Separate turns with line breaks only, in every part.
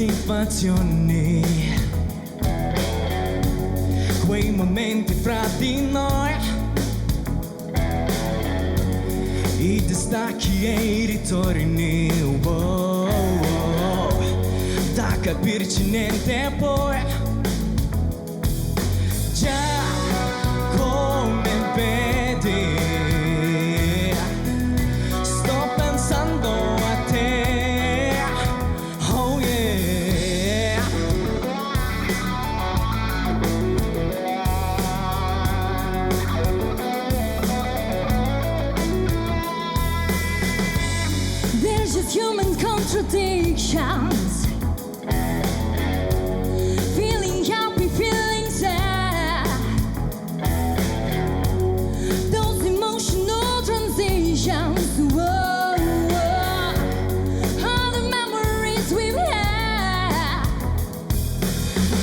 situazioni, quei momenti fra di noi, i distacchi e i ritorni, da capirci niente poi, già come vedi sto pensando a te, oh yeah.
There's just human contradictions, feeling happy, feeling sad, those emotional transitions, whoa, whoa, all the memories we've had.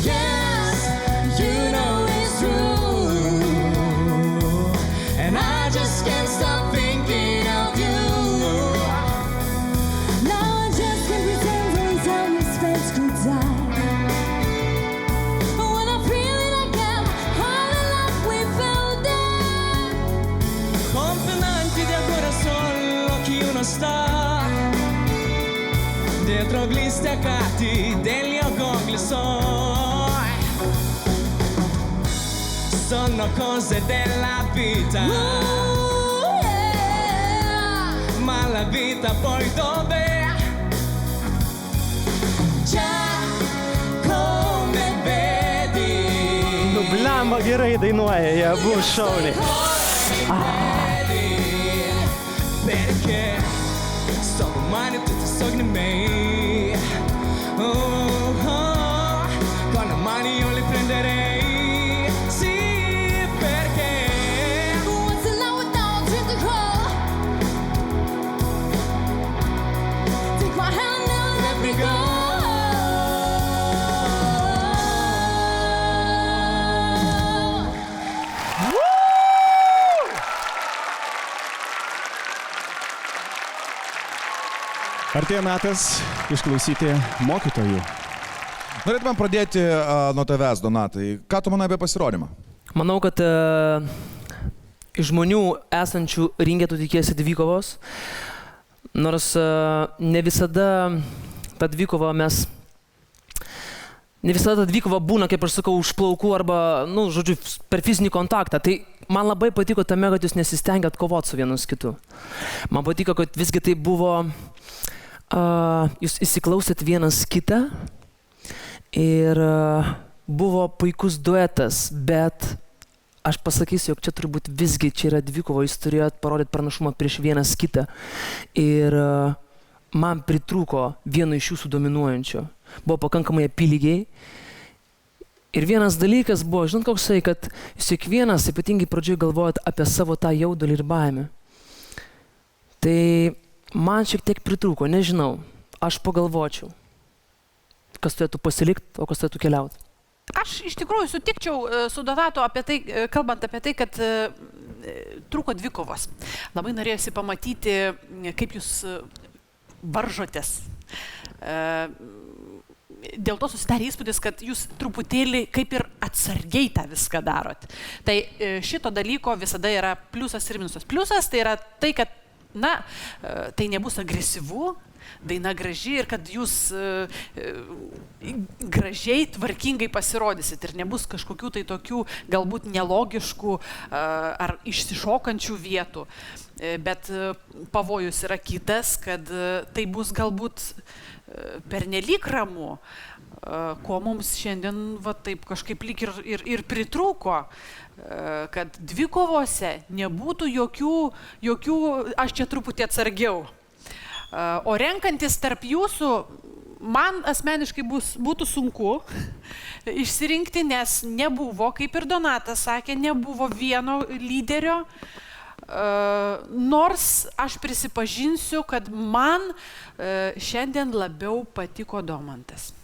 Yes, you know it's true,
And I just can't stop thinking of you.
now I just can't pretend until this face could die. When I feel it again, all the love we felt then.
Confinanti di ancora solo chi uno sta dietro gli staccati degli ogoni suoi. Sono cose della vita,
Ooh, yeah.
ma la vita poi dov'è? Già come vedi,
Nu, blemba, gerai dainuoja, jie abu šauniai.
perché sto domani tutti sogni miei, con le mani io li prenderei, sì, perché
What's the love without dream to grow? Take my hand and let me go.
Artėja metas išklausyti mokytojų. Norėtume pradėti nuo tavęs, Donatai. Ką tu manai apie pasirodymą?
Manau, kad iš žmonių esančių ringe tu tikiesi dvikovos, nors ne visada ta dvikova būna, kaip aš sakau, už plaukų arba, nu, žodžiu, per fizinį kontaktą. Tai man labai patiko tame, kad jūs nesistengėt kovoti su vienus kitu. Man patiko, kad visgi tai buvo, jūs įsiklausėt vienas kitą ir buvo puikus duetas, bet aš pasakysiu, jog čia turbūt visgi čia yra dvikovo, jūs turėjot parodyti pranašumą prieš vienas kitą ir man pritrūko vieno iš jūsų dominuojančio. Buvo pakankamai apylygiai. Ir vienas dalykas buvo, žinot koksai, kad jūs kiekvienas ypatingai pradžioje galvojat apie savo tą jaudulį ir baimę. Tai man šiek tiek pritrūko, nežinau, aš pagalvočiau, kas turėtų pasilikti, o kas turėtų keliauti.
Aš iš tikrųjų sutikčiau su Donatu apie tai, kalbant apie tai, kad trūko dvikovos. Labai norėjusi pamatyti, kaip jūs varžotės. Dėl to susidarė įspūdis, kad jūs truputėlį kaip ir atsargiai tą viską darot. Tai šito dalyko visada yra pliusas ir minusas. Pliusas tai yra tai, kad, na, tai nebus agresyvu, daina graži ir kad jūs gražiai, tvarkingai pasirodysit ir nebus kažkokių tai tokių galbūt nelogiškų ar išsišokančių vietų. Bet pavojus yra kitas, kad tai bus galbūt pernelyg ramu, ko mums šiandien va taip kažkaip lyg ir pritrūko, kad dvikovose nebūtų jokių, aš čia truputį atsargiau. O renkantis tarp jūsų, man asmeniškai būtų sunku išsirinkti, nes nebuvo, kaip ir Donatas sakė, nebuvo vieno lyderio, nors aš prisipažinsiu, kad man šiandien labiau patiko Domantas.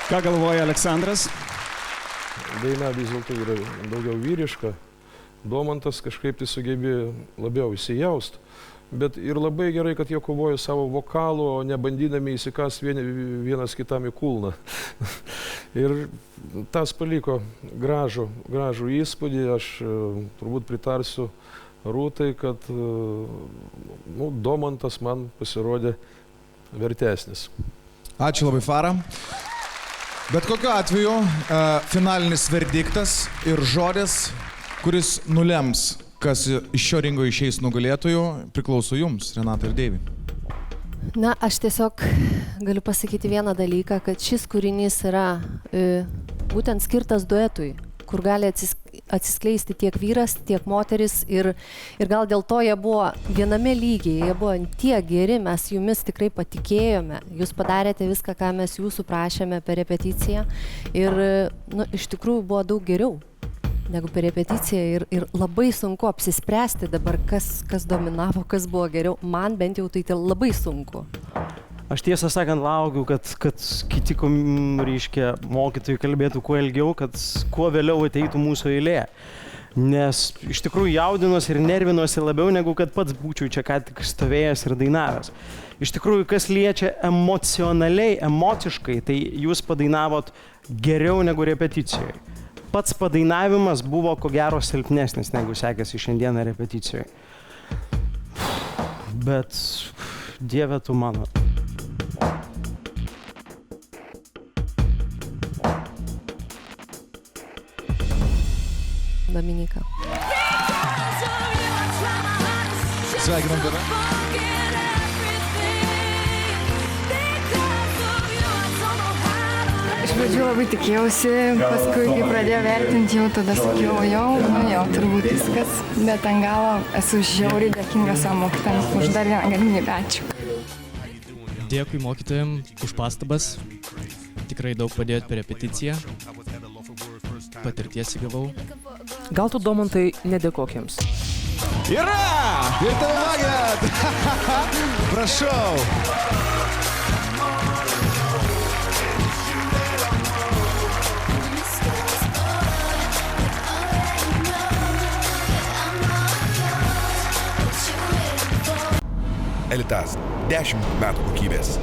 Ką galvoja Aleksandras?
Daina vis dėlto yra daugiau vyriška. Domantas kažkaip tai sugebėjo labiau įsijaust. bet ir labai gerai, kad jie kovojo savo vokalu, o ne bandydami įsikas vienas kitam į kulną. Ir tas paliko gražų įspūdį. Aš turbūt pritarsiu Rūtai, kad Domantas man pasirodė vertesnis.
Ačiū labai, Fara. Bet kokiu atveju finalinis verdiktas ir žodis, kuris nulems, kas iš šio ringo išeis nugalėtojų, priklauso jums, Renata ir Deivi.
Na, aš tiesiog galiu pasakyti vieną dalyką, kad šis kūrinys yra būtent skirtas duetui, kur gali atsiskleisti tiek vyras, tiek moteris ir gal dėl to jie buvo viename lygyje, jie buvo tiek geri, mes jumis tikrai patikėjome, jūs padarėte viską, ką mes jūsų prašėme per repeticiją ir iš tikrųjų buvo daug geriau negu per repeticiją ir labai sunku apsispręsti dabar, kas dominavo, kas buvo geriau, man bent jau tai labai sunku.
Aš tiesą sakant laukiu, kad kiti mokytojai kalbėtų kuo ilgiau, kad kuo vėliau ateitų mūsų eilė. Nes iš tikrųjų jaudinuosi ir nervinuosi labiau, negu kad pats būčiau čia ką tik stovėjęs ir dainavęs. Iš tikrųjų, kas liečia emocionaliai, emociškai, tai jūs padainavot geriau negu repeticijoje. Pats padainavimas buvo ko gero silpnesnis, negu sekėsi šiandieną repeticijoje. Bet Dieve tu mano.
Dominika.
Sveikinam tave.
Iš pradžių labai tikėjausi, paskui, kai pradėjau vertinti, jau tada sakiau, jau turbūt viskas, bet ant galo esu žiauriai dėkinga savo mokytojams už dar vieną galimybę. Ačiū.
Dėkui mokytojam už pastabas, tikrai daug padėjot per repeticiją, patirties įgavau.
Gal tu, Domantai, nedėkok jiems?
Yra! Ir tavo magija! Prašau!
Elitas. 10 metų kokybės.